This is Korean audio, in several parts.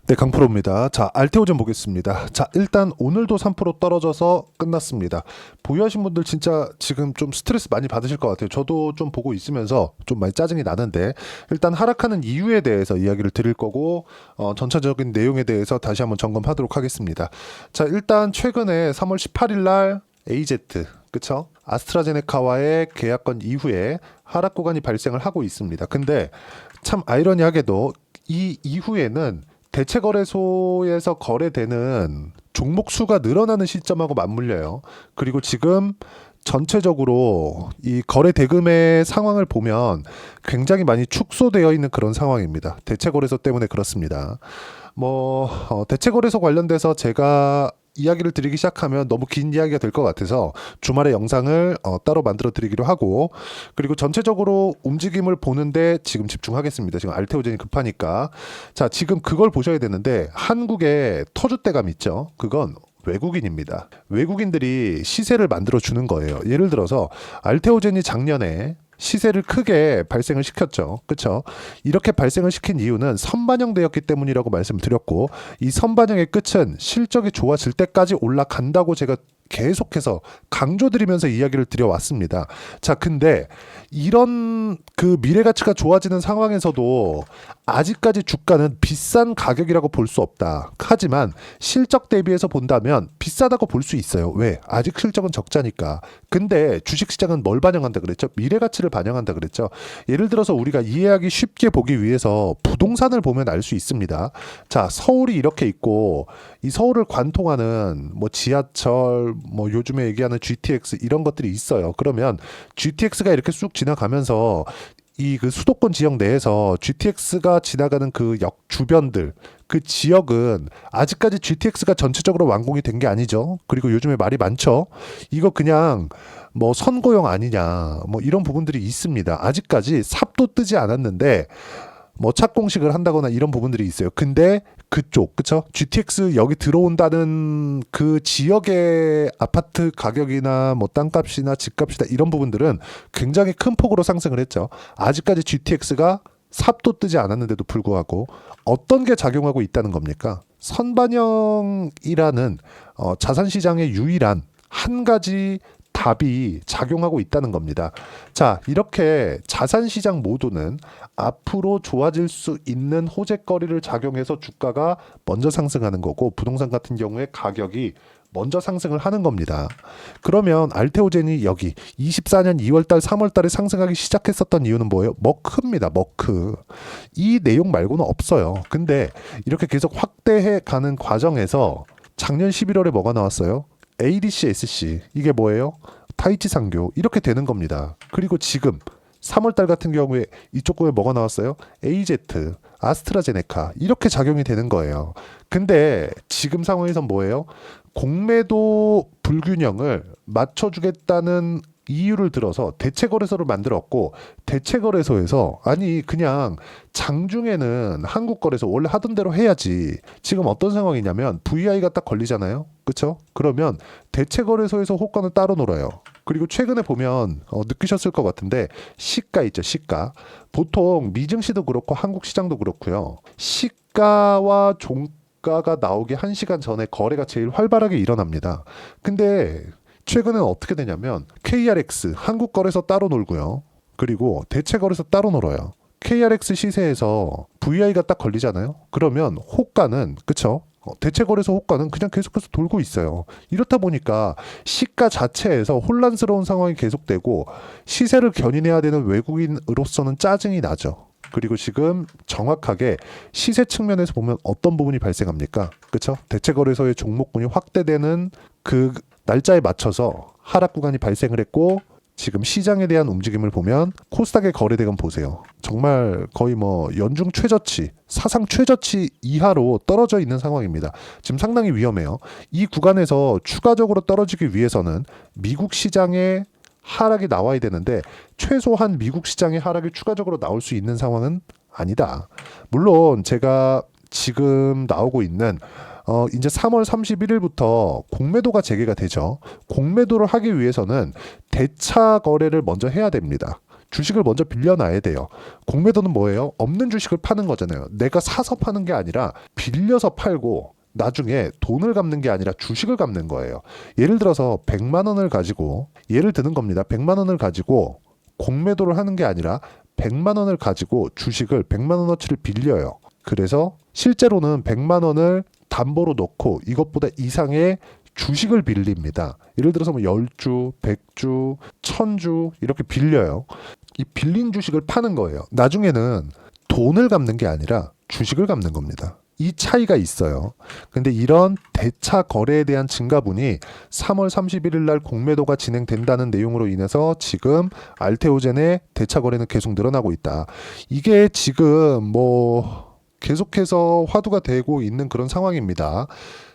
네, 강프로입니다. 자, 알테오젠 보겠습니다. 자, 일단 오늘도 3% 떨어져서 끝났습니다. 보유하신 분들 진짜 지금 좀 스트레스 많이 받으실 것 같아요. 저도 좀 보고 있으면서 좀 많이 짜증이 나는데, 일단 하락하는 이유에 대해서 이야기를 드릴 거고, 전체적인 내용에 대해서 다시 한번 점검하도록 하겠습니다. 자, 일단 최근에 3월 18일 날 AZ, 그쵸? 아스트라제네카와의 계약권 이후에 하락 구간이 발생을 하고 있습니다. 근데 참 아이러니하게도 이 이후에는 대체거래소에서 거래되는 종목 수가 늘어나는 시점하고 맞물려요. 그리고 지금 전체적으로 이 거래 대금의 상황을 보면 굉장히 많이 축소되어 있는 그런 상황입니다. 대체거래소 때문에 그렇습니다. 대체거래소 관련돼서 제가 이야기를 드리기 시작하면 너무 긴 이야기가 될 것 같아서 주말에 영상을 따로 만들어 드리기로 하고, 그리고 전체적으로 움직임을 보는데 지금 집중하겠습니다. 지금 알테오젠이 급하니까. 자, 지금 그걸 보셔야 되는데, 한국에 터줏대감 있죠. 그건 외국인입니다. 외국인들이 시세를 만들어 주는 거예요. 예를 들어서 알테오젠이 작년에 시세를 크게 발생을 시켰죠. 그렇죠? 이렇게 발생을 시킨 이유는 선반영되었기 때문이라고 말씀드렸고, 이 선반영의 끝은 실적이 좋아질 때까지 올라간다고 제가 계속해서 강조드리면서 이야기를 드려왔습니다. 자, 근데 이런 그 미래 가치가 좋아지는 상황에서도 아직까지 주가는 비싼 가격이라고 볼 수 없다. 하지만 실적 대비해서 본다면 비싸다고 볼 수 있어요. 왜? 아직 실적은 적자니까. 근데 주식시장은 뭘 반영한다 그랬죠? 미래 가치를 반영한다 그랬죠? 예를 들어서 우리가 이해하기 쉽게 보기 위해서 부동산을 보면 알 수 있습니다. 자, 서울이 이렇게 있고, 이 서울을 관통하는 지하철, 요즘에 얘기하는 GTX 이런 것들이 있어요. 그러면 GTX가 이렇게 쑥 지나가면서 이 그 수도권 지역 내에서 GTX가 지나가는 그 역 주변들, 그 지역은 아직까지 GTX가 전체적으로 완공이 된 게 아니죠. 그리고 요즘에 말이 많죠. 이거 그냥 선거용 아니냐, 이런 부분들이 있습니다. 아직까지 삽도 뜨지 않았는데 착공식을 한다거나 이런 부분들이 있어요. 근데 그쪽, 그쵸? GTX 여기 들어온다는 그 지역의 아파트 가격이나 땅값이나 집값이나 이런 부분들은 굉장히 큰 폭으로 상승을 했죠. 아직까지 GTX가 삽도 뜨지 않았는데도 불구하고 어떤 게 작용하고 있다는 겁니까? 선반영이라는 자산시장의 유일한 한 가지 답이 작용하고 있다는 겁니다. 자, 이렇게 자산시장 모두는 앞으로 좋아질 수 있는 호재거리를 작용해서 주가가 먼저 상승하는 거고, 부동산 같은 경우에 가격이 먼저 상승을 하는 겁니다. 그러면 알테오젠이 여기 24년 2월달, 3월달에 상승하기 시작했었던 이유는 뭐예요? 머크입니다. 머크. 이 내용 말고는 없어요. 근데 이렇게 계속 확대해 가는 과정에서 작년 11월에 뭐가 나왔어요? ADC, SC. 이게 뭐예요? 타이치 상교. 이렇게 되는 겁니다. 그리고 지금 3월달 같은 경우에 이쪽 거에 뭐가 나왔어요? AZ, 아스트라제네카. 이렇게 작용이 되는 거예요. 근데 지금 상황에선 뭐예요? 공매도 불균형을 맞춰주겠다는 이유를 들어서 대체거래소를 만들었고, 대체거래소에서 그냥 장중에는 한국거래소 원래 하던 대로 해야지. 지금 어떤 상황이냐면 VI가 딱 걸리잖아요. 그쵸? 그러면 대체거래소에서 호가는 따로 놀아요. 그리고 최근에 보면 느끼셨을 것 같은데, 시가 있죠, 시가. 보통 미증시도 그렇고 한국 시장도 그렇고요. 시가와 종가가 나오기 1시간 전에 거래가 제일 활발하게 일어납니다. 근데 최근엔 어떻게 되냐면 KRX 한국거래소 따로 놀고요. 그리고 대체거래소 따로 놀아요. KRX 시세에서 VI가 딱 걸리잖아요. 그러면 호가는, 그쵸? 대체거래소 호가는 그냥 계속해서 돌고 있어요. 이렇다 보니까 시가 자체에서 혼란스러운 상황이 계속되고, 시세를 견인해야 되는 외국인으로서는 짜증이 나죠. 그리고 지금 정확하게 시세 측면에서 보면 어떤 부분이 발생합니까? 그쵸? 대체거래소의 종목군이 확대되는 그 날짜에 맞춰서 하락 구간이 발생을 했고, 지금 시장에 대한 움직임을 보면 코스닥의 거래대금 보세요. 정말 거의 연중 최저치, 사상 최저치 이하로 떨어져 있는 상황입니다. 지금 상당히 위험해요. 이 구간에서 추가적으로 떨어지기 위해서는 미국 시장의 하락이 나와야 되는데, 최소한 미국 시장의 하락이 추가적으로 나올 수 있는 상황은 아니다. 물론 제가 지금 나오고 있는 이제 3월 31일부터 공매도가 재개가 되죠. 공매도를 하기 위해서는 대차 거래를 먼저 해야 됩니다. 주식을 먼저 빌려놔야 돼요. 공매도는 뭐예요? 없는 주식을 파는 거잖아요. 내가 사서 파는 게 아니라 빌려서 팔고 나중에 돈을 갚는 게 아니라 주식을 갚는 거예요. 예를 들어서 100만 원을 가지고, 예를 드는 겁니다. 100만 원을 가지고 공매도를 하는 게 아니라 100만 원을 가지고 주식을 100만 원어치를 빌려요. 그래서 실제로는 100만 원을 담보로 넣고 이것보다 이상의 주식을 빌립니다. 예를 들어서 뭐 10주, 100주, 1000주 이렇게 빌려요. 이 빌린 주식을 파는 거예요. 나중에는 돈을 갚는 게 아니라 주식을 갚는 겁니다. 이 차이가 있어요. 근데 이런 대차 거래에 대한 증가분이 3월 31일 날 공매도가 진행된다는 내용으로 인해서 지금 알테오젠의 대차 거래는 계속 늘어나고 있다. 이게 지금 뭐 계속해서 화두가 되고 있는 그런 상황입니다.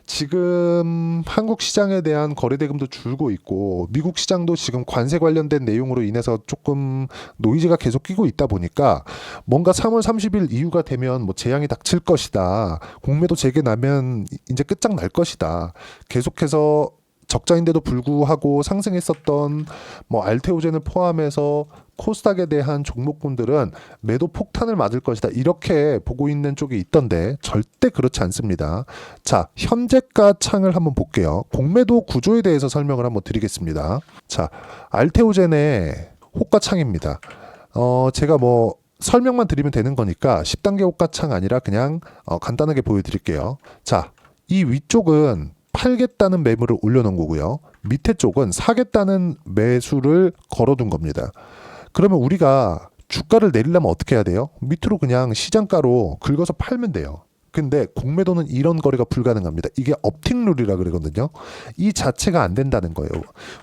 지금 한국 시장에 대한 거래 대금도 줄고 있고 미국 시장도 지금 관세 관련된 내용으로 인해서 조금 노이즈가 계속 끼고 있다 보니까 뭔가 3월 30일 이후가 되면 뭐 재앙이 닥칠 것이다. 공매도 재개나면 이제 끝장날 것이다. 계속해서 적자인데도 불구하고 상승했었던 뭐 알테오젠을 포함해서 코스닥에 대한 종목군들은 매도 폭탄을 맞을 것이다. 이렇게 보고 있는 쪽이 있던데 절대 그렇지 않습니다. 자, 현재가 창을 한번 볼게요. 공매도 구조에 대해서 설명을 한번 드리겠습니다. 자, 알테오젠의 호가 창입니다. 제가 뭐 설명만 드리면 되는 거니까 10단계 호가 창 아니라 그냥 간단하게 보여드릴게요. 자, 이 위쪽은 팔겠다는 매물을 올려놓은 거고요. 밑에 쪽은 사겠다는 매수를 걸어둔 겁니다. 그러면 우리가 주가를 내리려면 어떻게 해야 돼요? 밑으로 그냥 시장가로 긁어서 팔면 돼요. 근데 공매도는 이런 거래가 불가능합니다. 이게 업팅 룰이라 그러거든요. 이 자체가 안 된다는 거예요.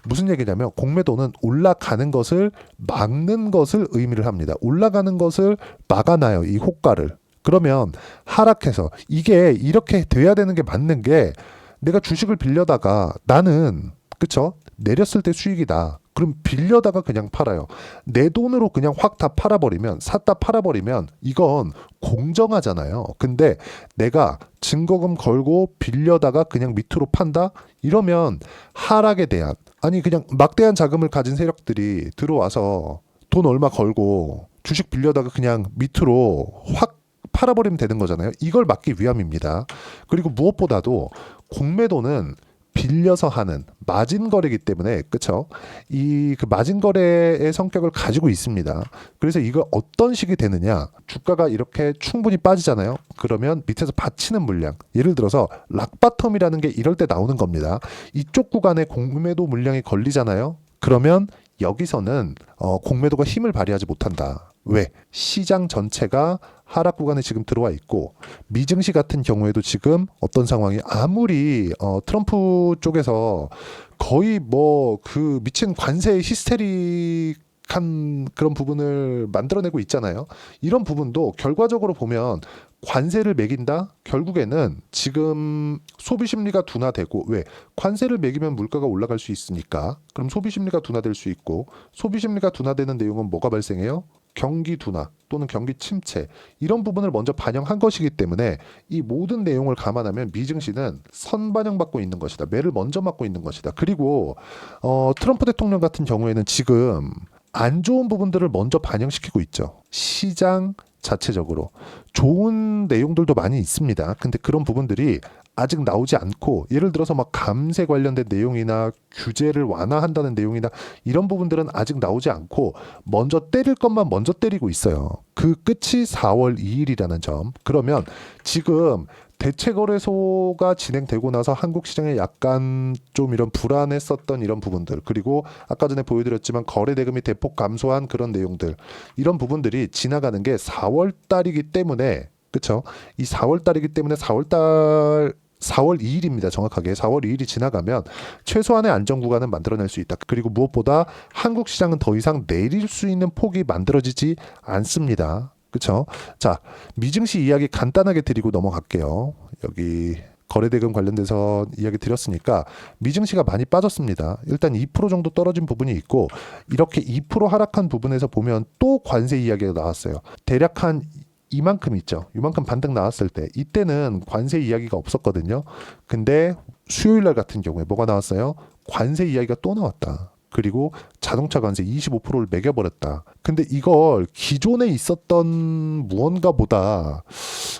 무슨 얘기냐면 공매도는 올라가는 것을 막는 것을 의미를 합니다. 올라가는 것을 막아놔요. 이 호가를. 그러면 하락해서 이게 이렇게 돼야 되는 게 맞는 게 내가 주식을 빌려다가 나는 그쵸? 내렸을 때 수익이다. 그럼 빌려다가 그냥 팔아요. 내 돈으로 그냥 확 다 팔아버리면 샀다 팔아버리면 이건 공정하잖아요. 근데 내가 증거금 걸고 빌려다가 그냥 밑으로 판다? 이러면 하락에 대한 아니 그냥 막대한 자금을 가진 세력들이 들어와서 돈 얼마 걸고 주식 빌려다가 그냥 밑으로 확 팔아버리면 되는 거잖아요. 이걸 막기 위함입니다. 그리고 무엇보다도 공매도는 빌려서 하는 마진 거래이기 때문에 그쵸? 이 그 마진 거래의 성격을 가지고 있습니다. 그래서 이거 어떤 식이 되느냐? 주가가 이렇게 충분히 빠지잖아요. 그러면 밑에서 받치는 물량, 예를 들어서 락바텀이라는 게 이럴 때 나오는 겁니다. 이쪽 구간에 공매도 물량이 걸리잖아요. 그러면 여기서는 공매도가 힘을 발휘하지 못한다. 왜? 시장 전체가 하락 구간에 지금 들어와 있고 미증시 같은 경우에도 지금 어떤 상황이 아무리 트럼프 쪽에서 거의 뭐 그 미친 관세 히스테릭한 그런 부분을 만들어내고 있잖아요. 이런 부분도 결과적으로 보면 관세를 매긴다? 결국에는 지금 소비 심리가 둔화되고 왜? 관세를 매기면 물가가 올라갈 수 있으니까 그럼 소비 심리가 둔화될 수 있고 소비 심리가 둔화되는 내용은 뭐가 발생해요? 경기 둔화 또는 경기 침체 이런 부분을 먼저 반영한 것이기 때문에 이 모든 내용을 감안하면 미증시는 선반영받고 있는 것이다. 매를 먼저 맞고 있는 것이다. 그리고 트럼프 대통령 같은 경우에는 지금 안 좋은 부분들을 먼저 반영시키고 있죠. 시장 자체적으로 좋은 내용들도 많이 있습니다. 근데 그런 부분들이 아직 나오지 않고 예를 들어서 막 감세 관련된 내용이나 규제를 완화한다는 내용이나 이런 부분들은 아직 나오지 않고 먼저 때릴 것만 먼저 때리고 있어요. 그 끝이 4월 2일이라는 점. 그러면 지금 대체거래소가 진행되고 나서 한국 시장에 약간 좀 이런 불안했었던 이런 부분들 그리고 아까 전에 보여드렸지만 거래 대금이 대폭 감소한 그런 내용들 이런 부분들이 지나가는 게 4월 달이기 때문에 그렇죠? 이 4월 달이기 때문에 4월 2일입니다. 정확하게 4월 2일이 지나가면 최소한의 안정 구간을 만들어낼 수 있다. 그리고 무엇보다 한국 시장은 더 이상 내릴 수 있는 폭이 만들어지지 않습니다. 그렇죠? 자, 미증시 이야기 간단하게 드리고 넘어갈게요. 여기 거래대금 관련돼서 이야기 드렸으니까 미증시가 많이 빠졌습니다. 일단 2% 정도 떨어진 부분이 있고 이렇게 2% 하락한 부분에서 보면 또 관세 이야기가 나왔어요. 대략 한 이만큼 있죠. 이만큼 반등 나왔을 때 이때는 관세 이야기가 없었거든요. 근데 수요일 날 같은 경우에 뭐가 나왔어요? 관세 이야기가 또 나왔다. 그리고 자동차 관세 25%를 매겨버렸다. 근데 이걸 기존에 있었던 무언가보다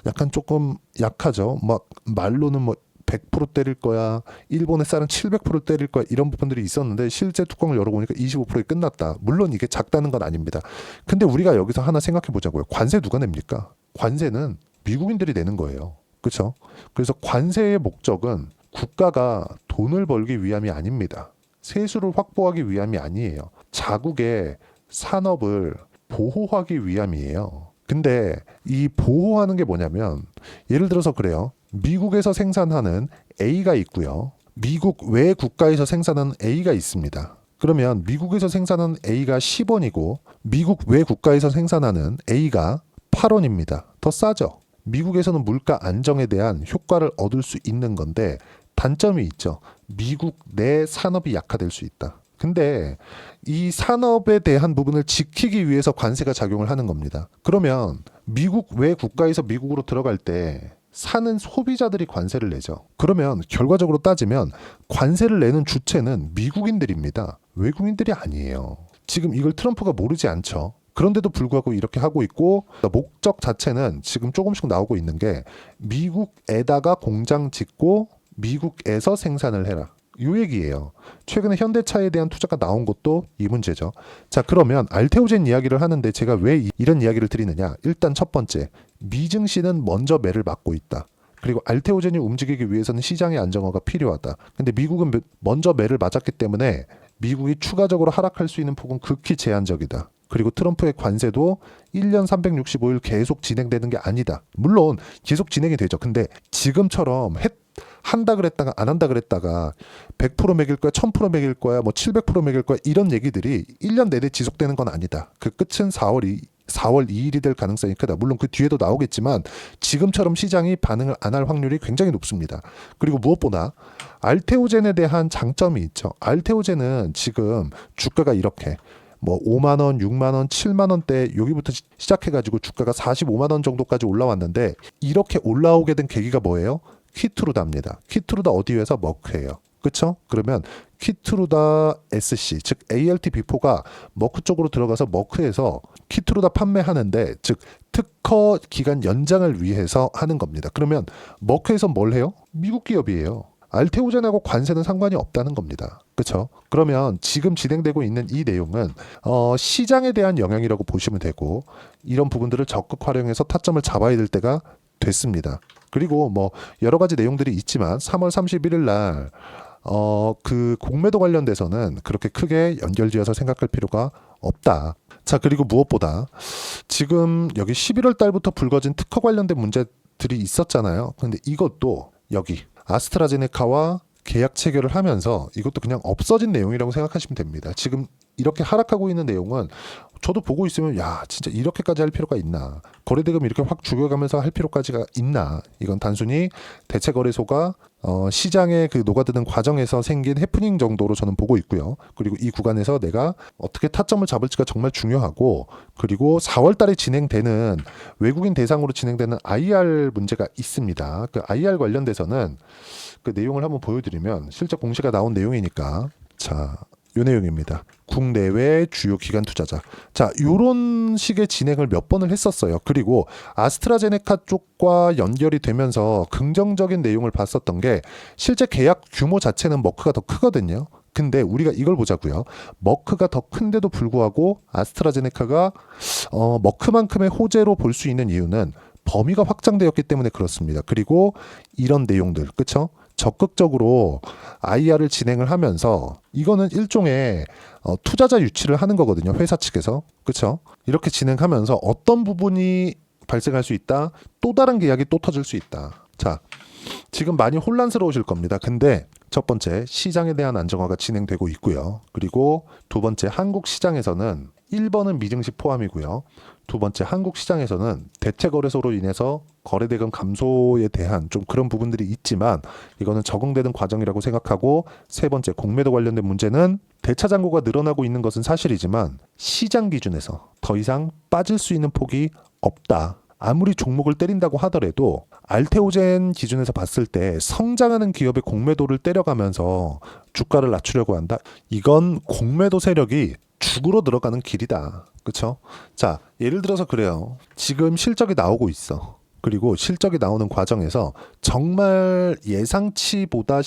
약간 조금 약하죠. 막 말로는 뭐 100% 때릴 거야. 일본의 쌀은 700% 때릴 거야. 이런 부분들이 있었는데 실제 뚜껑을 열어보니까 25%에 끝났다. 물론 이게 작다는 건 아닙니다. 근데 우리가 여기서 하나 생각해 보자고요. 관세 누가 냅니까? 관세는 미국인들이 내는 거예요. 그렇죠? 그래서 관세의 목적은 국가가 돈을 벌기 위함이 아닙니다. 세수를 확보하기 위함이 아니에요. 자국의 산업을 보호하기 위함이에요. 근데 이 보호하는 게 뭐냐면 예를 들어서 그래요. 미국에서 생산하는 A가 있고요. 미국 외 국가에서 생산하는 A가 있습니다. 그러면 미국에서 생산하는 A가 10원이고 미국 외 국가에서 생산하는 A가 8원입니다. 더 싸죠. 미국에서는 물가 안정에 대한 효과를 얻을 수 있는 건데 단점이 있죠. 미국 내 산업이 약화될 수 있다. 근데 이 산업에 대한 부분을 지키기 위해서 관세가 작용을 하는 겁니다. 그러면 미국 외 국가에서 미국으로 들어갈 때 사는 소비자들이 관세를 내죠. 그러면 결과적으로 따지면 관세를 내는 주체는 미국인들입니다. 외국인들이 아니에요. 지금 이걸 트럼프가 모르지 않죠. 그런데도 불구하고 이렇게 하고 있고 목적 자체는 지금 조금씩 나오고 있는 게 미국에다가 공장 짓고 미국에서 생산을 해라. 요 얘기예요. 최근에 현대차에 대한 투자가 나온 것도 이 문제죠. 자, 그러면 알테오젠 이야기를 하는데 제가 왜 이런 이야기를 드리느냐. 일단 첫 번째, 미증시는 먼저 매를 맞고 있다. 그리고 알테오젠이 움직이기 위해서는 시장의 안정화가 필요하다. 근데 미국은 먼저 매를 맞았기 때문에 미국이 추가적으로 하락할 수 있는 폭은 극히 제한적이다. 그리고 트럼프의 관세도 1년 365일 계속 진행되는 게 아니다. 물론 계속 진행이 되죠. 근데 지금처럼 한다 그랬다가 안 한다 그랬다가 100% 매길 거야, 1000% 매길 거야, 뭐 700% 매길 거야 이런 얘기들이 1년 내내 지속되는 건 아니다. 그 끝은 4월 2일이 될 가능성이 크다. 물론 그 뒤에도 나오겠지만 지금처럼 시장이 반응을 안 할 확률이 굉장히 높습니다. 그리고 무엇보다 알테오젠에 대한 장점이 있죠. 알테오젠은 지금 주가가 이렇게 뭐 5만 원, 6만 원, 7만 원대 여기부터 시작해가지고 주가가 45만 원 정도까지 올라왔는데 이렇게 올라오게 된 계기가 뭐예요? 키트루다입니다. 키트루다 어디에서 머크예요. 그렇죠? 그러면 키트루다 SC 즉 ALT B4가 머크 쪽으로 들어가서 머크에서 키트루다 판매하는데 즉 특허 기간 연장을 위해서 하는 겁니다. 그러면 머크에서 뭘 해요? 미국 기업이에요. 알테오젠하고 관세는 상관이 없다는 겁니다. 그렇죠? 그러면 지금 진행되고 있는 이 내용은 시장에 대한 영향이라고 보시면 되고 이런 부분들을 적극 활용해서 타점을 잡아야 될 때가 됐습니다. 그리고 뭐 여러 가지 내용들이 있지만 3월 31일 날 그 공매도 관련돼서는 그렇게 크게 연결지어서 생각할 필요가 없다. 자, 그리고 무엇보다 지금 여기 11월 달부터 불거진 특허 관련된 문제들이 있었잖아요. 근데 이것도 여기 아스트라제네카와 계약 체결을 하면서 이것도 그냥 없어진 내용이라고 생각하시면 됩니다. 지금 이렇게 하락하고 있는 내용은 저도 보고 있으면 야 진짜 이렇게까지 할 필요가 있나, 거래대금 이렇게 확 죽여가면서 할 필요까지가 있나. 이건 단순히 대체거래소가 시장에 그 녹아드는 과정에서 생긴 해프닝 정도로 저는 보고 있고요. 그리고 이 구간에서 내가 어떻게 타점을 잡을지가 정말 중요하고, 그리고 4월 달에 진행되는 외국인 대상으로 진행되는 IR 문제가 있습니다. 그 IR 관련돼서는 그 내용을 한번 보여드리면 실제 공시가 나온 내용이니까 자, 요 내용입니다. 국내외 주요 기관 투자자. 자, 요런 식의 진행을 몇 번을 했었어요. 그리고 아스트라제네카 쪽과 연결이 되면서 긍정적인 내용을 봤었던 게 실제 계약 규모 자체는 머크가 더 크거든요. 근데 우리가 이걸 보자고요. 머크가 더 큰데도 불구하고 아스트라제네카가 머크만큼의 호재로 볼 수 있는 이유는 범위가 확장되었기 때문에 그렇습니다. 그리고 이런 내용들, 그렇죠? 적극적으로 IR을 진행을 하면서 이거는 일종의 투자자 유치를 하는 거거든요. 회사 측에서. 그렇죠? 이렇게 진행하면서 어떤 부분이 발생할 수 있다? 또 다른 계약이 또 터질 수 있다. 자, 지금 많이 혼란스러우실 겁니다. 근데 첫 번째, 시장에 대한 안정화가 진행되고 있고요. 그리고 두 번째, 한국 시장에서는 1번은 미증시 포함이고요. 두 번째, 한국 시장에서는 대체거래소로 인해서 거래대금 감소에 대한 좀 그런 부분들이 있지만 이거는 적응되는 과정이라고 생각하고, 세 번째, 공매도 관련된 문제는 대차 잔고가 늘어나고 있는 것은 사실이지만 시장 기준에서 더 이상 빠질 수 있는 폭이 없다. 아무리 종목을 때린다고 하더라도 알테오젠 기준에서 봤을 때 성장하는 기업의 공매도를 때려가면서 주가를 낮추려고 한다. 이건 공매도 세력이 죽으러 들어가는 길이다. 그렇죠? 자, 예를 들어서 그래요. 지금 실적이 나오고 있어. 그리고 실적이 나오는 과정에서 정말 예상치보다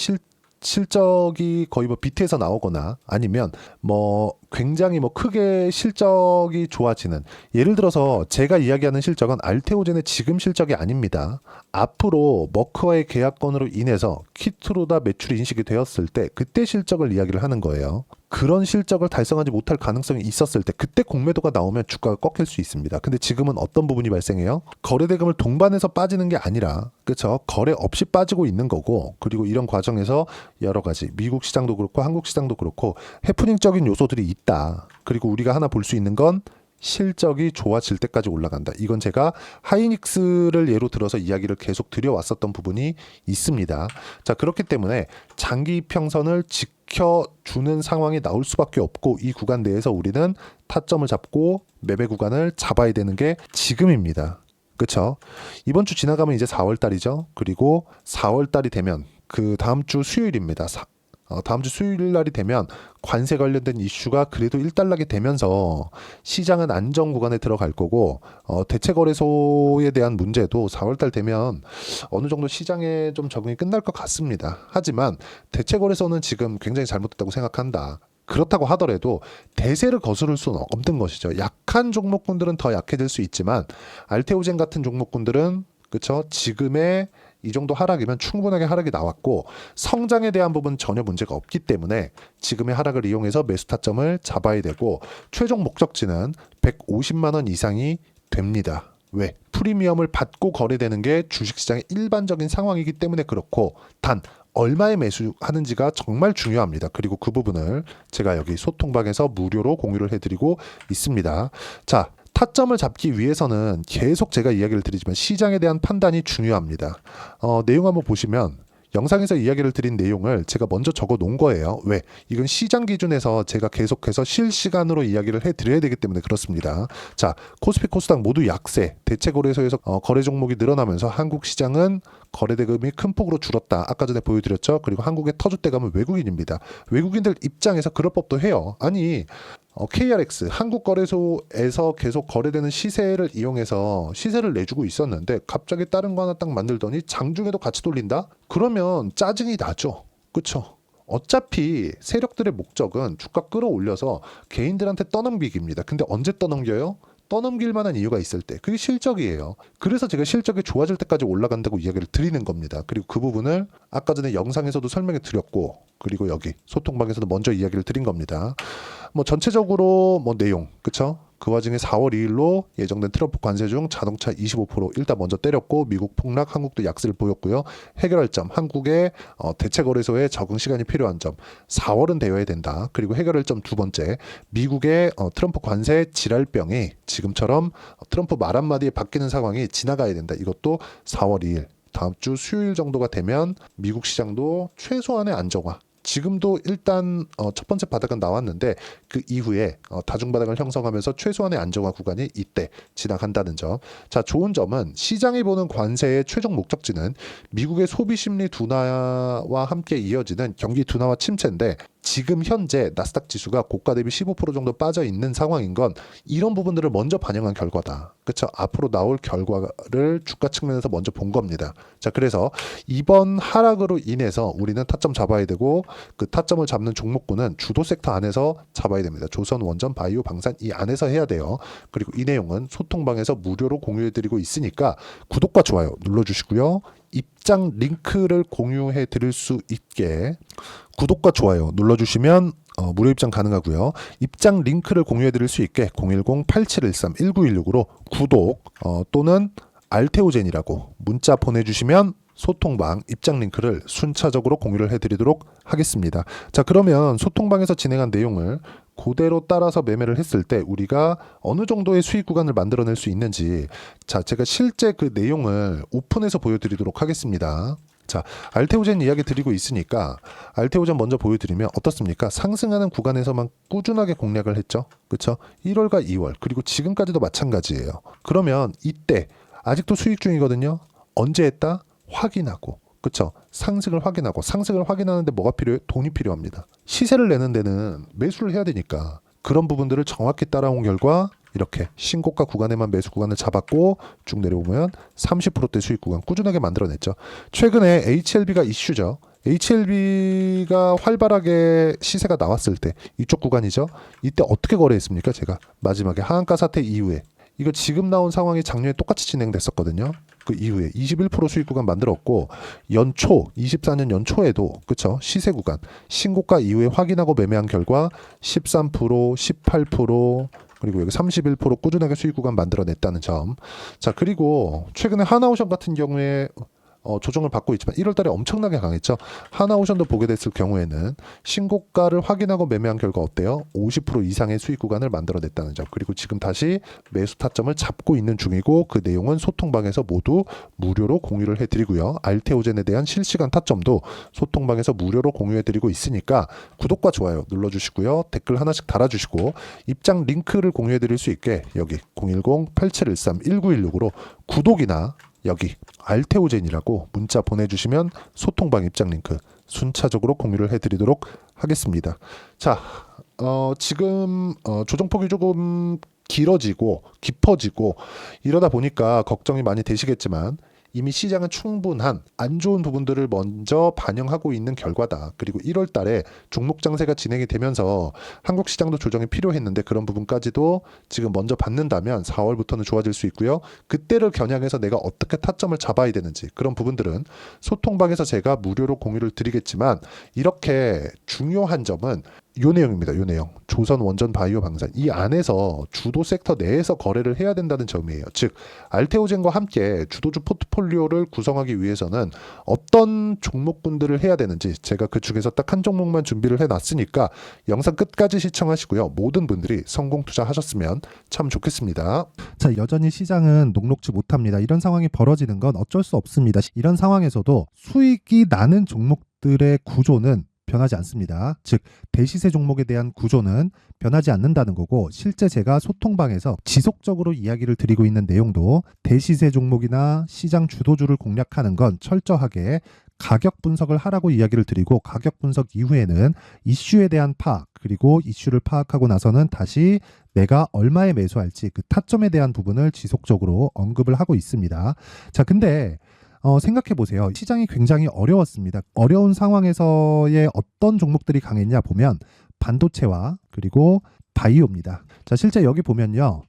실적이 거의 뭐 비트에서 나오거나 아니면 뭐 굉장히 뭐 크게 실적이 좋아지는, 예를 들어서 제가 이야기하는 실적은 알테오젠의 지금 실적이 아닙니다. 앞으로 머크와의 계약건으로 인해서 키트로다 매출이 인식이 되었을 때 그때 실적을 이야기를 하는 거예요. 그런 실적을 달성하지 못할 가능성이 있었을 때 그때 공매도가 나오면 주가가 꺾일 수 있습니다. 근데 지금은 어떤 부분이 발생해요? 거래대금을 동반해서 빠지는 게 아니라, 그렇죠? 거래 없이 빠지고 있는 거고, 그리고 이런 과정에서 여러 가지 미국 시장도 그렇고 한국 시장도 그렇고 해프닝적인 요소들이 있다. 그리고 우리가 하나 볼 수 있는 건 실적이 좋아질 때까지 올라간다. 이건 제가 하이닉스를 예로 들어서 이야기를 계속 드려왔었던 부분이 있습니다. 자, 그렇기 때문에 장기 이평선을 지켜주는 상황이 나올 수밖에 없고, 이 구간 내에서 우리는 타점을 잡고 매매 구간을 잡아야 되는 게 지금입니다. 그렇죠? 이번 주 지나가면 이제 4월 달이죠. 그리고 4월 달이 되면 그 다음 주 수요일입니다. 다음 주 수요일 날이 되면 관세 관련된 이슈가 그래도 일단락이 되면서 시장은 안정 구간에 들어갈 거고, 대체거래소에 대한 문제도 4월 달 되면 어느 정도 시장에 좀 적응이 끝날 것 같습니다. 하지만 대체거래소는 지금 굉장히 잘못됐다고 생각한다. 그렇다고 하더라도 대세를 거스를 수는 없는 것이죠. 약한 종목군들은 더 약해질 수 있지만 알테오젠 같은 종목군들은, 그렇죠? 지금의 이 정도 하락이면 충분하게 하락이 나왔고 성장에 대한 부분 전혀 문제가 없기 때문에 지금의 하락을 이용해서 매수 타점을 잡아야 되고, 최종 목적지는 150만 원 이상이 됩니다. 왜? 프리미엄을 받고 거래되는 게 주식시장의 일반적인 상황이기 때문에 그렇고, 단 얼마에 매수하는지가 정말 중요합니다. 그리고 그 부분을 제가 여기 소통방에서 무료로 공유를 해드리고 있습니다. 자, 타점을 잡기 위해서는 계속 제가 이야기를 드리지만 시장에 대한 판단이 중요합니다. 내용 한번 보시면 영상에서 이야기를 드린 내용을 제가 먼저 적어 놓은 거예요. 왜? 이건 시장 기준에서 제가 계속해서 실시간으로 이야기를 해드려야 되기 때문에 그렇습니다. 자, 코스피 코스닥 모두 약세, 대체거래소에서 거래 종목이 늘어나면서 한국 시장은 거래대금이 큰 폭으로 줄었다. 아까 전에 보여드렸죠. 그리고 한국의 터줏대감은 외국인입니다. 외국인들 입장에서 그럴 법도 해요. 아니, KRX 한국거래소에서 계속 거래되는 시세를 이용해서 시세를 내주고 있었는데 갑자기 다른 거 하나 딱 만들더니 장중에도 같이 돌린다? 그러면 짜증이 나죠. 그쵸? 어차피 세력들의 목적은 주가 끌어올려서 개인들한테 떠넘기기입니다. 근데 언제 떠넘겨요? 떠넘길 만한 이유가 있을 때, 그게 실적이에요. 그래서 제가 실적이 좋아질 때까지 올라간다고 이야기를 드리는 겁니다. 그리고 그 부분을 아까 전에 영상에서도 설명해 드렸고, 그리고 여기 소통방에서도 먼저 이야기를 드린 겁니다. 뭐 전체적으로 뭐 내용, 그쵸? 그 와중에 4월 2일로 예정된 트럼프 관세 중 자동차 25% 일단 먼저 때렸고, 미국 폭락, 한국도 약세를 보였고요. 해결할 점, 한국의 대체거래소에 적응 시간이 필요한 점, 4월은 되어야 된다. 그리고 해결할 점 두 번째, 미국의 트럼프 관세 지랄병이 지금처럼 트럼프 말 한마디에 바뀌는 상황이 지나가야 된다. 이것도 4월 2일 다음 주 수요일 정도가 되면 미국 시장도 최소한의 안정화, 지금도 일단 첫 번째 바닥은 나왔는데 그 이후에 다중바닥을 형성하면서 최소한의 안정화 구간이 이때 지나간다는 점. 자, 좋은 점은 시장이 보는 관세의 최종 목적지는 미국의 소비 심리 둔화와 함께 이어지는 경기 둔화와 침체인데, 지금 현재 나스닥 지수가 고가 대비 15% 정도 빠져 있는 상황인 건 이런 부분들을 먼저 반영한 결과다. 그렇죠? 앞으로 나올 결과를 주가 측면에서 먼저 본 겁니다. 자, 그래서 이번 하락으로 인해서 우리는 타점 잡아야 되고, 그 타점을 잡는 종목군은 주도 섹터 안에서 잡아야 됩니다. 조선, 원전, 바이오, 방산 이 안에서 해야 돼요. 그리고 이 내용은 소통방에서 무료로 공유해드리고 있으니까 구독과 좋아요 눌러주시고요. 입장 링크를 공유해 드릴 수 있게 구독과 좋아요 눌러주시면 무료 입장 가능하고요. 입장 링크를 공유해 드릴 수 있게 010-8713-1916으로 구독 또는 알테오젠이라고 문자 보내주시면 소통방 입장 링크를 순차적으로 공유를 해드리도록 하겠습니다. 자, 그러면 소통방에서 진행한 내용을 그대로 따라서 매매를 했을 때 우리가 어느 정도의 수익 구간을 만들어낼 수 있는지, 자, 제가 실제 그 내용을 오픈해서 보여드리도록 하겠습니다. 자, 알테오젠 이야기 드리고 있으니까 알테오젠 먼저 보여드리면 어떻습니까? 상승하는 구간에서만 꾸준하게 공략을 했죠. 그렇죠? 1월과 2월 그리고 지금까지도 마찬가지예요. 그러면 이때 아직도 수익 중이거든요. 언제 했다? 확인하고. 그쵸? 상승을 확인하는데 뭐가 필요해요? 돈이 필요합니다. 시세를 내는 데는 매수를 해야 되니까 그런 부분들을 정확히 따라온 결과 이렇게 신고가 구간에만 매수 구간을 잡았고 쭉 내려오면 30%대 수익 구간 꾸준하게 만들어냈죠. 최근에 HLB가 이슈죠. HLB가 활발하게 시세가 나왔을 때 이쪽 구간이죠. 이때 어떻게 거래했습니까? 제가 마지막에 하한가 사태 이후에 이거 지금 나온 상황이 작년에 똑같이 진행됐었거든요. 그 이후에 21% 수익 구간 만들었고 연초 24년 연초에도 그쵸 시세 구간 신고가 이후에 확인하고 매매한 결과 13%, 18% 그리고 여기 31% 꾸준하게 수익 구간 만들어냈다는 점. 자 그리고 최근에 하나오션 같은 경우에 조정을 받고 있지만 1월 달에 엄청나게 강했죠. 하나오션도 보게 됐을 경우에는 신고가를 확인하고 매매한 결과 어때요? 50% 이상의 수익 구간을 만들어냈다는 점. 그리고 지금 다시 매수 타점을 잡고 있는 중이고 그 내용은 소통방에서 모두 무료로 공유를 해드리고요. 알테오젠에 대한 실시간 타점도 소통방에서 무료로 공유해드리고 있으니까 구독과 좋아요 눌러주시고요. 댓글 하나씩 달아주시고 입장 링크를 공유해드릴 수 있게 여기 010-8713-1916으로 구독이나 여기 알테오젠이라고 문자 보내주시면 소통방 입장 링크 순차적으로 공유를 해드리도록 하겠습니다. 자, 지금 조정폭이 조금 길어지고 깊어지고 이러다 보니까 걱정이 많이 되시겠지만 이미 시장은 충분한 안 좋은 부분들을 먼저 반영하고 있는 결과다. 그리고 1월 달에 종목 장세가 진행이 되면서 한국 시장도 조정이 필요했는데 그런 부분까지도 지금 먼저 받는다면 4월부터는 좋아질 수 있고요. 그때를 겨냥해서 내가 어떻게 타점을 잡아야 되는지 그런 부분들은 소통방에서 제가 무료로 공유를 드리겠지만 이렇게 중요한 점은 요 내용입니다. 요 내용. 조선 원전 바이오 방산. 이 안에서 주도 섹터 내에서 거래를 해야 된다는 점이에요. 즉 알테오젠과 함께 주도주 포트폴리오를 구성하기 위해서는 어떤 종목군들을 해야 되는지 제가 그 중에서 딱 한 종목만 준비를 해놨으니까 영상 끝까지 시청하시고요. 모든 분들이 성공 투자하셨으면 참 좋겠습니다. 자, 여전히 시장은 녹록지 못합니다. 이런 상황이 벌어지는 건 어쩔 수 없습니다. 이런 상황에서도 수익이 나는 종목들의 구조는 변하지 않습니다. 즉 대시세 종목에 대한 구조는 변하지 않는다는 거고 실제 제가 소통방에서 지속적으로 이야기를 드리고 있는 내용도 대시세 종목이나 시장 주도주를 공략하는 건 철저하게 가격 분석을 하라고 이야기를 드리고 가격 분석 이후에는 이슈에 대한 파악 그리고 이슈를 파악하고 나서는 다시 내가 얼마에 매수할지 그 타점에 대한 부분을 지속적으로 언급을 하고 있습니다. 자, 근데 생각해 보세요. 시장이 굉장히 어려웠습니다. 어려운 상황에서의 어떤 종목들이 강했냐 보면 반도체와 그리고 바이오입니다. 자, 실제 여기 보면요.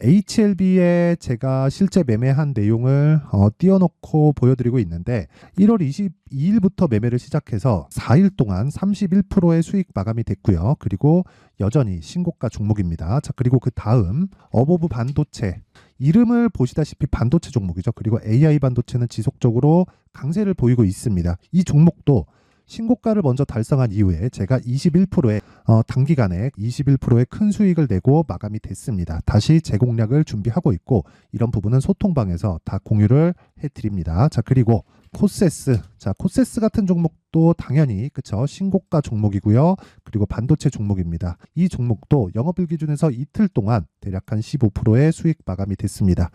HLB에 제가 실제 매매한 내용을 띄워놓고 보여드리고 있는데 1월 22일부터 매매를 시작해서 4일 동안 31%의 수익 마감이 됐고요. 그리고 여전히 신고가 종목입니다. 자, 그리고 그 다음 어보브 반도체 이름을 보시다시피 반도체 종목이죠. 그리고 AI 반도체는 지속적으로 강세를 보이고 있습니다. 이 종목도 신고가를 먼저 달성한 이후에 제가 21%의 단기간에 21%의 큰 수익을 내고 마감이 됐습니다. 다시 재공략을 준비하고 있고 이런 부분은 소통방에서 다 공유를 해드립니다. 자, 그리고 코세스. 자, 코세스 같은 종목도 당연히 그쵸 신고가 종목이고요. 그리고 반도체 종목입니다. 이 종목도 영업일 기준에서 이틀 동안 대략 한 15%의 수익 마감이 됐습니다.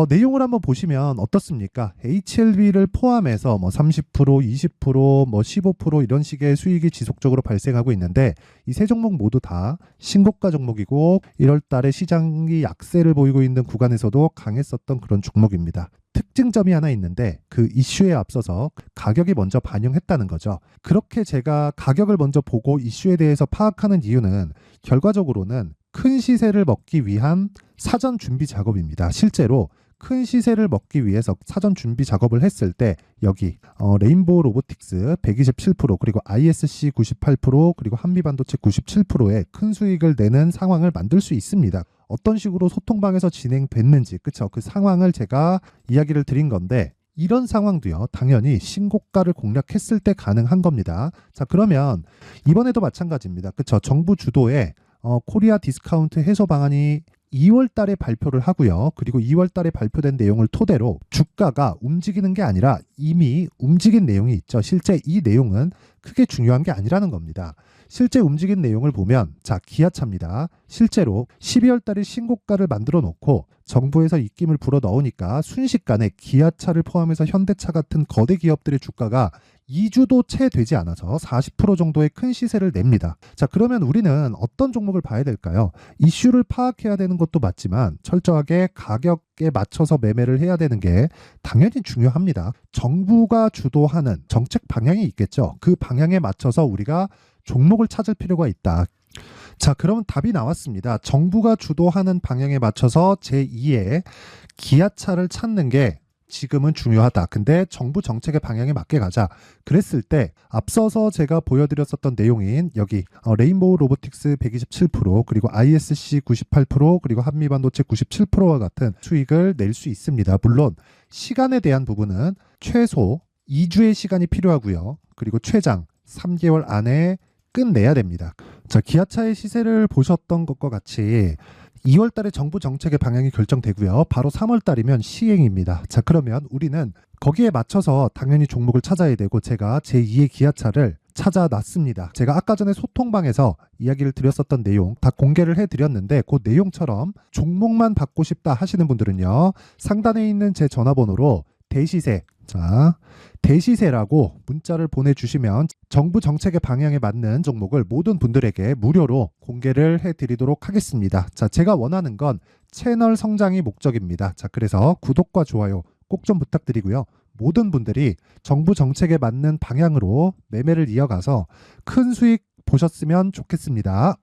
내용을 한번 보시면 어떻습니까? HLB를 포함해서 뭐 30%, 20%, 뭐 15% 이런 식의 수익이 지속적으로 발생하고 있는데 이 세 종목 모두 다 신고가 종목이고 1월 달에 시장이 약세를 보이고 있는 구간에서도 강했었던 그런 종목입니다. 특징점이 하나 있는데 그 이슈에 앞서서 가격이 먼저 반영했다는 거죠. 그렇게 제가 가격을 먼저 보고 이슈에 대해서 파악하는 이유는 결과적으로는 큰 시세를 먹기 위한 사전 준비 작업입니다. 실제로 큰 시세를 먹기 위해서 사전 준비 작업을 했을 때 여기 레인보우 로보틱스 127% 그리고 ISC 98% 그리고 한미반도체 97%의 큰 수익을 내는 상황을 만들 수 있습니다. 어떤 식으로 소통방에서 진행됐는지 그쵸 그 상황을 제가 이야기를 드린 건데 이런 상황도요 당연히 신고가를 공략했을 때 가능한 겁니다. 자, 그러면 이번에도 마찬가지입니다. 그쵸 정부 주도의 코리아 디스카운트 해소 방안이 2월 달에 발표를 하고요. 그리고 2월 달에 발표된 내용을 토대로 주가가 움직이는 게 아니라 이미 움직인 내용이 있죠. 실제 이 내용은 크게 중요한 게 아니라는 겁니다. 실제 움직인 내용을 보면 자, 기아차입니다. 실제로 12월 달에 신고가를 만들어 놓고 정부에서 입김을 불어 넣으니까 순식간에 기아차를 포함해서 현대차 같은 거대 기업들의 주가가 2주도 채 되지 않아서 40% 정도의 큰 시세를 냅니다. 자, 그러면 우리는 어떤 종목을 봐야 될까요? 이슈를 파악해야 되는 것도 맞지만 철저하게 가격에 맞춰서 매매를 해야 되는 게 당연히 중요합니다. 정부가 주도하는 정책 방향이 있겠죠. 그 방향에 맞춰서 우리가 종목을 찾을 필요가 있다. 자, 그러면 답이 나왔습니다. 정부가 주도하는 방향에 맞춰서 제2의 기아차를 찾는 게 지금은 중요하다. 근데 정부 정책의 방향에 맞게 가자. 그랬을 때 앞서서 제가 보여드렸었던 내용인 여기 레인보우 로보틱스 127% 그리고 ISC 98% 그리고 한미반도체 97%와 같은 수익을 낼 수 있습니다. 물론 시간에 대한 부분은 최소 2주의 시간이 필요하고요. 그리고 최장 3개월 안에 끝내야 됩니다. 자, 기아차의 시세를 보셨던 것과 같이 2월 달에 정부 정책의 방향이 결정되고요. 바로 3월 달이면 시행입니다. 자, 그러면 우리는 거기에 맞춰서 당연히 종목을 찾아야 되고 제가 제2의 기아차를 찾아놨습니다. 제가 아까 전에 소통방에서 이야기를 드렸었던 내용 다 공개를 해드렸는데 그 내용처럼 종목만 받고 싶다 하시는 분들은요. 상단에 있는 제 전화번호로 대시세, 자, 대시세라고 문자를 보내주시면 정부 정책의 방향에 맞는 종목을 모든 분들에게 무료로 공개를 해드리도록 하겠습니다. 자, 제가 원하는 건 채널 성장이 목적입니다. 자, 그래서 구독과 좋아요 꼭 좀 부탁드리고요. 모든 분들이 정부 정책에 맞는 방향으로 매매를 이어가서 큰 수익 보셨으면 좋겠습니다.